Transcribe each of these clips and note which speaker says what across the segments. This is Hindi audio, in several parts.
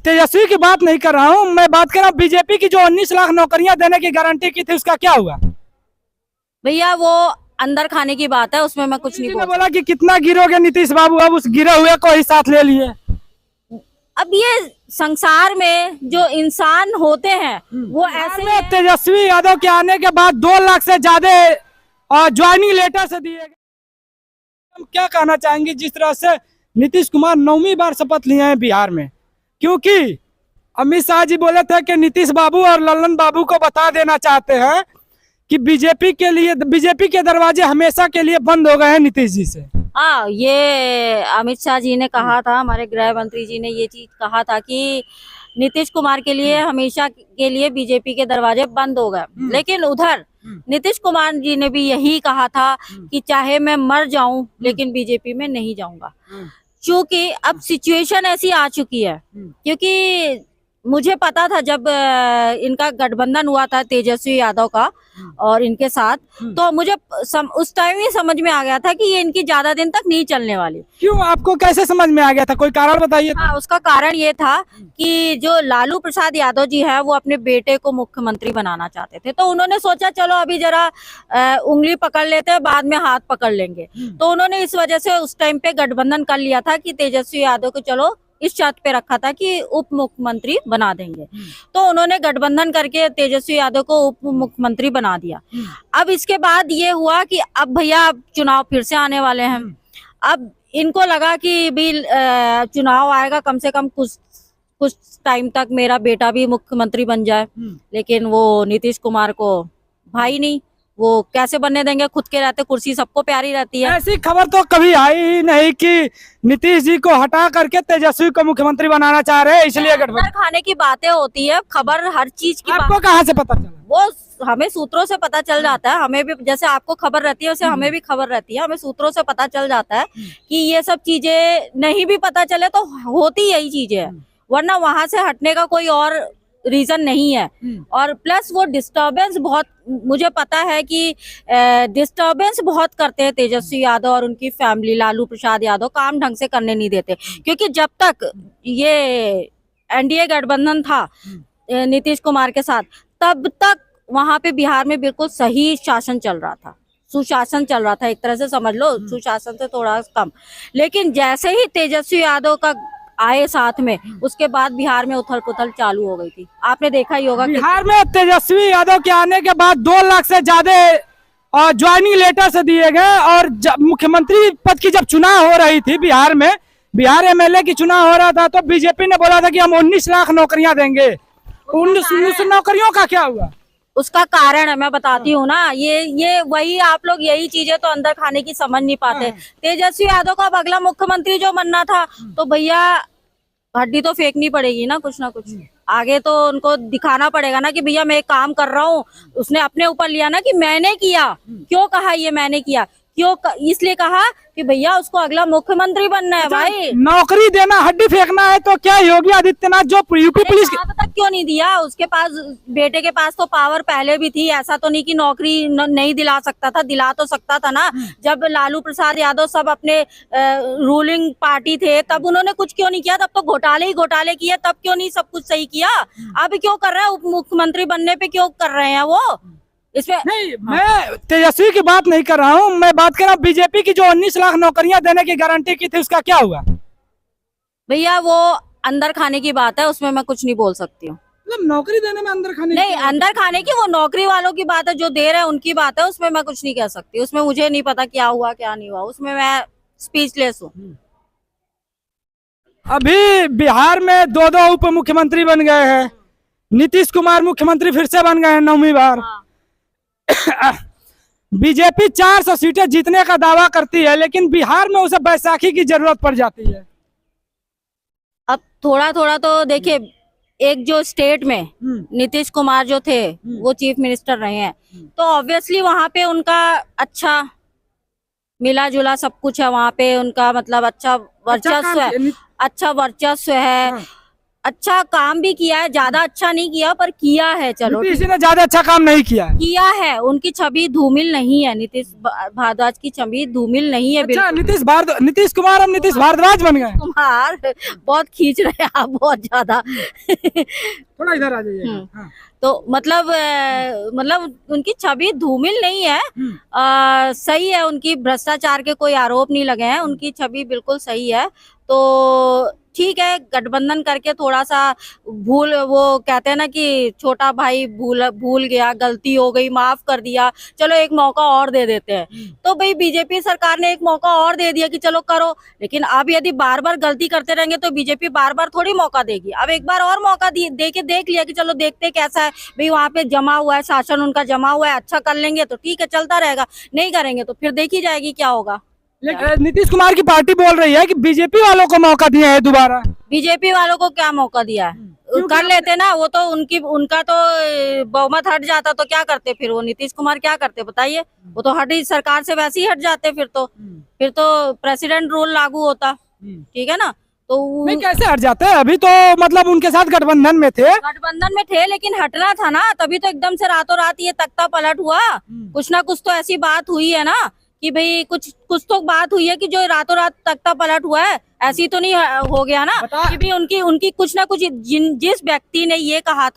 Speaker 1: तेजस्वी की बात नहीं कर रहा हूँ, मैं बात कर रहा हूँ बीजेपी की जो 19 लाख नौकरियां देने की गारंटी की थी, उसका क्या हुआ?
Speaker 2: भैया वो अंदर खाने की बात है, उसमें मैं कुछ नहीं बोल
Speaker 1: बोला कि कितना गिरोगे नीतीश बाबू, अब उस गिरे हुए को ही साथ ले लिए।
Speaker 2: अब ये संसार में जो इंसान होते हैं वो ऐसे
Speaker 1: में तेजस्वी यादव के आने के बाद 2 लाख से ज्यादा ज्वाइनिंग लेटर से दिए गए। हम क्या कहना चाहेंगे, जिस तरह से नीतीश कुमार 9वीं बार शपथ लिए हैं बिहार में, क्योंकि अमित शाह जी बोले थे कि नीतीश बाबू और लल्लन बाबू को बता देना चाहते हैं कि बीजेपी के दरवाजे हमेशा के लिए बंद हो गए हैं नीतीश जी से।
Speaker 2: हाँ, ये अमित शाह जी ने कहा था, हमारे गृह मंत्री जी ने ये चीज कहा था कि नीतीश कुमार के लिए हमेशा के लिए बीजेपी के दरवाजे बंद हो गए। लेकिन उधर नीतीश कुमार जी ने भी यही कहा था कि चाहे मैं मर जाऊं लेकिन बीजेपी में नहीं जाऊंगा, क्योंकि अब सिचुएशन ऐसी आ चुकी है। क्योंकि मुझे पता था जब इनका गठबंधन हुआ था तेजस्वी यादव का और इनके साथ, तो मुझे उस टाइम ही समझ में आ गया था कि ये इनकी ज्यादा दिन तक नहीं चलने वाली।
Speaker 1: क्यों, आपको कैसे समझ में आ गया था, कोई कारण बताइए?
Speaker 2: हाँ, उसका कारण ये था कि जो लालू प्रसाद यादव जी है वो अपने बेटे को मुख्यमंत्री बनाना चाहते थे, तो उन्होंने सोचा चलो अभी जरा उंगली पकड़ लेते हैं, बाद में हाथ पकड़ लेंगे। तो उन्होंने इस वजह से उस टाइम पे गठबंधन कर लिया था कि तेजस्वी यादव को चलो इस शर्त पे रखा था कि उप मुख्यमंत्री बना देंगे। तो उन्होंने गठबंधन करके तेजस्वी यादव को उप मुख्यमंत्री बना दिया। अब इसके बाद ये हुआ कि अब भैया चुनाव फिर से आने वाले हैं। अब इनको लगा कि भी चुनाव आएगा, कम से कम कुछ टाइम तक मेरा बेटा भी मुख्यमंत्री बन जाए। लेकिन वो नीतीश कुमार को भाई नहीं, वो कैसे बनने देंगे, खुद के रहते कुर्सी सबको प्यारी रहती है।
Speaker 1: ऐसी खबर तो कभी आई ही नहीं कि नीतीश जी को हटा करके तेजस्वी को मुख्यमंत्री बनाना चाह रहे हैं, इसलिए गठबंधन।
Speaker 2: खाने की बातें होती है, खबर हर चीज की।
Speaker 1: आपको कहाँ से पता चला?
Speaker 2: वो हमें सूत्रों से पता चल जाता है, हमें भी जैसे आपको खबर रहती है वैसे हमें भी खबर रहती है, हमें सूत्रों से पता चल जाता है कि ये सब चीजें नहीं भी पता चले तो होती यही चीजें है, वरना वहां से हटने का कोई और रीजन नहीं है। और प्लस वो डिस्टर्बेंस बहुत, मुझे पता है कि डिस्टर्बेंस बहुत करते हैं तेजस्वी यादव और उनकी फैमिली, लालू प्रसाद यादव काम ढंग से करने नहीं देते। क्योंकि जब तक ये एनडीए गठबंधन था नीतीश कुमार के साथ, तब तक वहां पे बिहार में बिल्कुल सही शासन चल रहा था, सुशासन चल रहा था, एक तरह से समझ लो सुशासन से थोड़ा कम। लेकिन जैसे ही तेजस्वी यादव का आए साथ में, उसके बाद बिहार में उथल पुथल चालू हो गई थी। आपने देखा ही होगा
Speaker 1: बिहार में तेजस्वी यादव के आने के बाद 2 लाख से ज्यादा ज्वाइनिंग लेटर से दिए गए। और मुख्यमंत्री पद की जब चुनाव हो रही थी बिहार में, बिहार एमएलए की चुनाव हो रहा था, तो बीजेपी ने बोला था कि हम 19 लाख नौकरियां देंगे। 19 नौकरियों का क्या हुआ?
Speaker 2: उसका कारण है, मैं बताती हूँ ना, ये वही आप लोग यही चीजें तो अंदर खाने की समझ नहीं पाते। तेजस्वी यादव का अब अगला मुख्यमंत्री जो बनना था, तो भैया हड्डी तो फेंकनी पड़ेगी ना, कुछ ना कुछ आगे तो उनको दिखाना पड़ेगा ना कि भैया मैं एक काम कर रहा हूँ। उसने अपने ऊपर लिया ना कि मैंने किया। क्यों कहा ये मैंने किया? क्यों? इसलिए कहा कि भैया उसको अगला मुख्यमंत्री बनना है। भाई
Speaker 1: नौकरी देना, हड्डी फेंकना है तो क्या योगी आदित्यनाथ जो यूपी पुलिस
Speaker 2: तक क्यों नहीं दिया? उसके पास, बेटे के पास तो पावर पहले भी थी, ऐसा तो नहीं कि नौकरी नहीं दिला सकता था, दिला तो सकता था ना। जब लालू प्रसाद यादव सब अपने रूलिंग पार्टी थे, तब उन्होंने कुछ क्यों नहीं किया? तब तो घोटाले ही घोटाले किए, तब क्यों नहीं सब कुछ सही किया? अब क्यों कर रहा है? उप मुख्यमंत्री बनने पे क्यों कर रहे हैं वो? इसमें
Speaker 1: नहीं, मैं तेजस्वी की बात नहीं कर रहा हूँ, मैं बात कर रहा हूँ बीजेपी की जो 19 लाख नौकरियां देने की गारंटी की थी, उसका क्या हुआ?
Speaker 2: भैया वो अंदर खाने की बात है, उसमें मैं कुछ नहीं बोल सकती हूँ।
Speaker 1: मतलब नौकरी देने में अंदर खाने
Speaker 2: नहीं, अंदर खाने की वो नौकरी वालों की बात है, जो दे रहे हैं उनकी बात है, उसमें मैं कुछ नहीं कह सकती। उसमें मुझे नहीं पता क्या हुआ क्या नहीं हुआ, उसमें मैं स्पीचलेस हूँ।
Speaker 1: अभी बिहार में 2 उप मुख्यमंत्री बन गए हैं, नीतीश कुमार मुख्यमंत्री फिर से बन गए हैं 9वीं बार। बीजेपी 400 सीटें जीतने का दावा करती है, लेकिन बिहार में उसे बैसाखी की जरूरत पड़ जाती है।
Speaker 2: अब थोड़ा थोड़ा तो देखिए, एक जो स्टेट में नीतीश कुमार जो थे वो चीफ मिनिस्टर रहे हैं, तो ऑब्वियसली वहां पे उनका अच्छा मिला जुला सब कुछ है। वहां पे उनका मतलब अच्छा वर्चस्व है, अच्छा वर्चस्व है, अच्छा काम भी किया है, ज्यादा अच्छा नहीं किया पर किया है। चलो
Speaker 1: नीतीश जी ने ज्यादा अच्छा काम नहीं किया है।
Speaker 2: किया है, उनकी छवि धूमिल नहीं है, नीतीश भारद्वाज की छवि धूमिल नहीं है।
Speaker 1: अच्छा, नीतीश कुमार अब नीतीश भारद्वाज बन गए।
Speaker 2: कुमार बहुत खींच रहे हैं आप, बहुत ज्यादा।
Speaker 1: थोड़ा इधर आ जाइए। हाँ।
Speaker 2: तो मतलब उनकी छवि धूमिल नहीं है। सही है, उनकी भ्रष्टाचार के कोई आरोप नहीं लगे हैं, उनकी छवि बिल्कुल सही है। तो ठीक है, गठबंधन करके थोड़ा सा वो कहते हैं ना कि छोटा भाई भूल गया, गलती हो गई, माफ कर दिया, चलो एक मौका और दे देते हैं। तो भाई बीजेपी सरकार ने एक मौका और दे दिया कि चलो करो, लेकिन अब यदि बार बार गलती करते रहेंगे तो बीजेपी बार बार थोड़ी मौका देगी। अब एक बार और मौका दे के देख लिया कि चलो देखते कैसा है भाई, वहां पे जमा हुआ है, शासन उनका जमा हुआ है, अच्छा कर लेंगे तो ठीक है चलता रहेगा, नहीं करेंगे तो फिर देखी जाएगी क्या होगा।
Speaker 1: लेकिन नीतीश कुमार की पार्टी बोल रही है कि बीजेपी वालों को मौका दिया है दोबारा।
Speaker 2: बीजेपी वालों को क्या मौका दिया है, कर लेते ना वो तो, उनका तो बहुमत हट जाता तो क्या करते फिर वो, नीतीश कुमार क्या करते बताइए, वो तो हट ही सरकार से वैसे ही हट जाते, फिर तो प्रेसिडेंट रूल लागू होता, ठीक है ना। तो
Speaker 1: नहीं, कैसे हट जाते हैं, अभी तो मतलब उनके साथ गठबंधन में थे,
Speaker 2: लेकिन हटना था ना, तभी तो एकदम से रातों रात ये तख्ता पलट हुआ। कुछ ना कुछ तो ऐसी बात हुई है ना कि भाई कुछ तो बात हुई है कि जो रातों रात तख्ता पलट हुआ है, ऐसी तो नहीं हो गया ना कि भी उनकी कुछ ना कुछ, जिस व्यक्ति ने ये कहा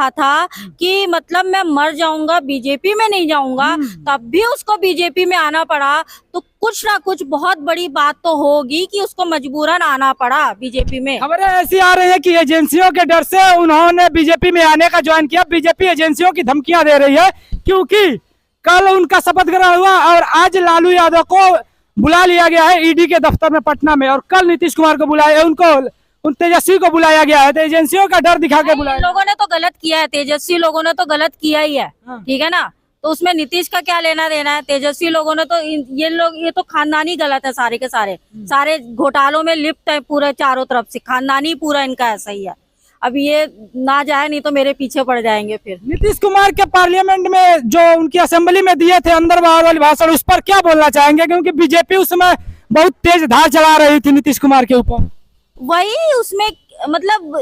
Speaker 2: था कि मतलब मैं मर जाऊंगा बीजेपी में नहीं जाऊंगा, तब भी उसको बीजेपी में आना पड़ा, तो कुछ ना कुछ बहुत बड़ी बात तो होगी कि उसको मजबूरन आना पड़ा बीजेपी में।
Speaker 1: खबरें ऐसी आ रही है कि एजेंसियों के डर से उन्होंने बीजेपी में आने का ज्वाइन किया। बीजेपी एजेंसियों की धमकियां दे रही है क्योंकि कल उनका शपथ ग्रहण हुआ और आज लालू यादव को बुला लिया गया है ईडी के दफ्तर में पटना में, और कल नीतीश कुमार को बुलाया, उन तेजस्वी को बुलाया गया है। तो एजेंसियों का डर दिखा के बुलाया।
Speaker 2: लोगों ने तो गलत किया है, तेजस्वी लोगों ने तो गलत किया ही है, ठीक है ना। तो उसमें नीतीश का क्या लेना देना है, तेजस्वी लोगों ने तो ये तो खानदानी गलत है, सारे के सारे घोटालों में लिप्त है पूरे चारों तरफ से, खानदानी पूरा इनका ऐसा ही है। अब ये ना जाए नहीं तो मेरे पीछे पड़ जाएंगे फिर।
Speaker 1: नीतीश कुमार के पार्लियामेंट में जो उनकी असेंबली में दिए थे अंदर बाहर वाली भाषण, उस पर क्या बोलना चाहेंगे, क्योंकि बीजेपी उस समय बहुत तेज धार चला रही थी नीतीश कुमार के ऊपर।
Speaker 2: वही उसमें मतलब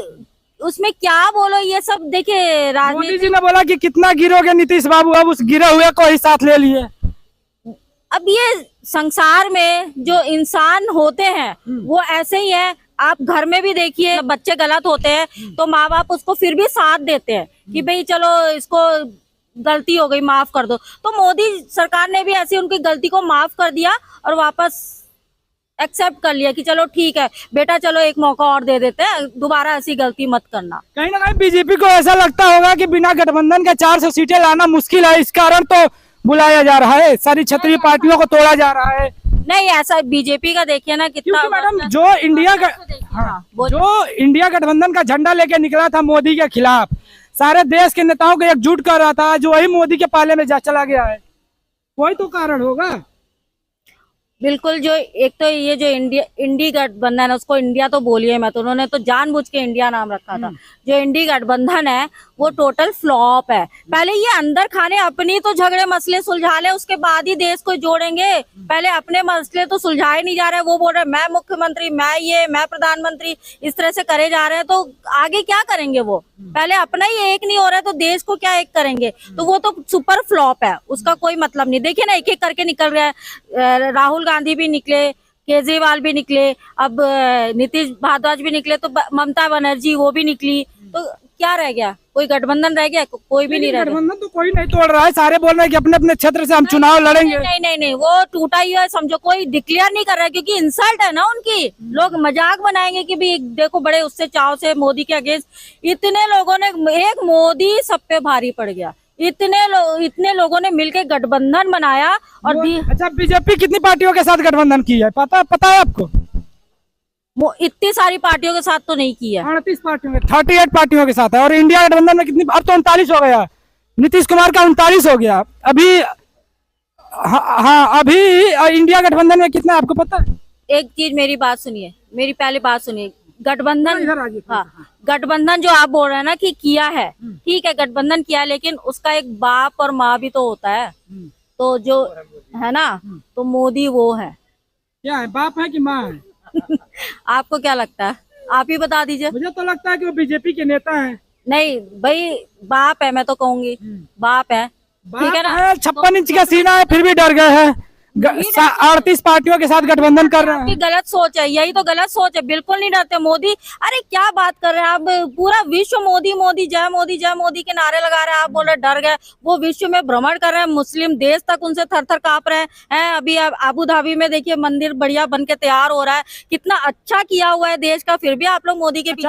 Speaker 2: उसमें क्या बोलो, ये सब देखिए
Speaker 1: मोदी जी ने बोला कि कितना गिरोगे नीतीश बाबू, अब उस गिरे हुए को ही साथ ले लिए।
Speaker 2: अब ये संसार में जो इंसान होते हैं वो ऐसे ही है। आप घर में भी देखिए, बच्चे गलत होते हैं तो माँ बाप उसको फिर भी साथ देते हैं कि भाई चलो इसको गलती हो गई माफ कर दो। तो मोदी सरकार ने भी ऐसी उनकी गलती को माफ कर दिया और वापस एक्सेप्ट कर लिया कि चलो ठीक है बेटा, चलो एक मौका और दे देते हैं, दोबारा ऐसी गलती मत करना।
Speaker 1: कहीं ना कहीं बीजेपी को ऐसा लगता होगा कि बिना गठबंधन के 400 सीटें लाना मुश्किल है, इस कारण तो बुलाया जा रहा है, सारी क्षेत्रीय पार्टियों को तोड़ा जा रहा है।
Speaker 2: नहीं, ऐसा बीजेपी का देखिए ना कितना,
Speaker 1: मैडम जो इंडिया गठबंधन का झंडा लेके निकला था मोदी के खिलाफ, सारे देश के नेताओं को एकजुट कर रहा था, जो वही मोदी के पाले में जा चला गया है, वही तो कारण होगा।
Speaker 2: बिल्कुल, जो एक तो ये जो इंडी गठबंधन है, उसको इंडिया तो बोलिए मैं तो, उन्होंने तो जानबूझ के इंडिया नाम रखा था। जो इंडी गठबंधन है वो टोटल फ्लॉप है। पहले ये अंदर खाने अपनी तो झगड़े मसले सुलझा ले, उसके बाद ही देश को जोड़ेंगे। पहले अपने मसले तो सुलझाए नहीं जा रहे, वो बोल रहे मैं मुख्यमंत्री, मैं प्रधानमंत्री, इस तरह से करे जा रहे हैं, तो आगे क्या करेंगे वो। पहले अपना ही एक नहीं हो रहा है तो देश को क्या एक करेंगे, तो वो तो सुपर फ्लॉप है, उसका कोई मतलब नहीं। देखिए ना, एक एक करके निकल रहा है, राहुल गांधी भी निकले, केजरीवाल भी निकले, अब नीतीश भारद्वाज भी निकले, तो ममता बनर्जी वो भी निकली, तो क्या रह गया, कोई गठबंधन रह गया? कोई भी नहीं रह गया।
Speaker 1: गठबंधन तो कोई नहीं तोड़ रहा है, सारे बोल रहे हैं कि अपने अपने क्षेत्र से हम चुनाव लड़ेंगे।
Speaker 2: नहीं, वो टूटा ही है समझो, कोई डिक्लेयर नहीं कर रहा है, क्योंकि इंसल्ट है ना उनकी। लोग मजाक बनाएंगे कि भी देखो बड़े उससे चाव से मोदी के अगेंस्ट इतने लोगों ने, एक मोदी सब पे भारी पड़ गया, इतने लोगों ने मिलकर गठबंधन बनाया। और
Speaker 1: अच्छा, बीजेपी कितनी पार्टियों के साथ गठबंधन की है पता है आपको?
Speaker 2: वो इतनी सारी पार्टियों के साथ तो नहीं की है,
Speaker 1: 38 पार्टियों, 38 पार्टियों के साथ है। और इंडिया गठबंधन में कितनी, अब तो 39 हो गया, नीतीश कुमार का 39 हो गया अभी। हाँ, अभी इंडिया गठबंधन में कितना आपको पता है?
Speaker 2: एक चीज मेरी बात सुनिए, मेरी पहले बात सुनिए। गठबंधन,
Speaker 1: हाँ,
Speaker 2: गठबंधन जो आप बोल रहे हैं ना कि किया है, ठीक है गठबंधन किया है, लेकिन उसका एक बाप और माँ भी तो होता है। तो जो है ना, तो मोदी वो है।
Speaker 1: क्या है, बाप है कि माँ है?
Speaker 2: आपको क्या लगता है? आप ही बता दीजिए।
Speaker 1: मुझे तो लगता है कि वो बीजेपी के नेता हैं।
Speaker 2: नहीं भाई, बाप है, मैं तो कहूंगी बाप है, ठीक है ना।
Speaker 1: 56 इंच का सीना है फिर भी डर गए हैं। 38 पार्टियों के साथ गठबंधन कर रहे
Speaker 2: आपकी
Speaker 1: हैं।
Speaker 2: गलत सोच है, यही तो गलत सोच है, बिल्कुल नहीं डरते मोदी। अरे क्या बात कर रहे हैं आप, पूरा विश्व मोदी मोदी जय मोदी के नारे लगा रहे हैं, आप बोल रहे डर गए। वो विश्व में भ्रमण कर रहे हैं, मुस्लिम देश तक उनसे थर थर कांप रहे हैं। अभी अबू धाबी में देखिए मंदिर बढ़िया बन के तैयार हो रहा है, कितना अच्छा किया हुआ है देश का, फिर भी आप लोग मोदी के पीछे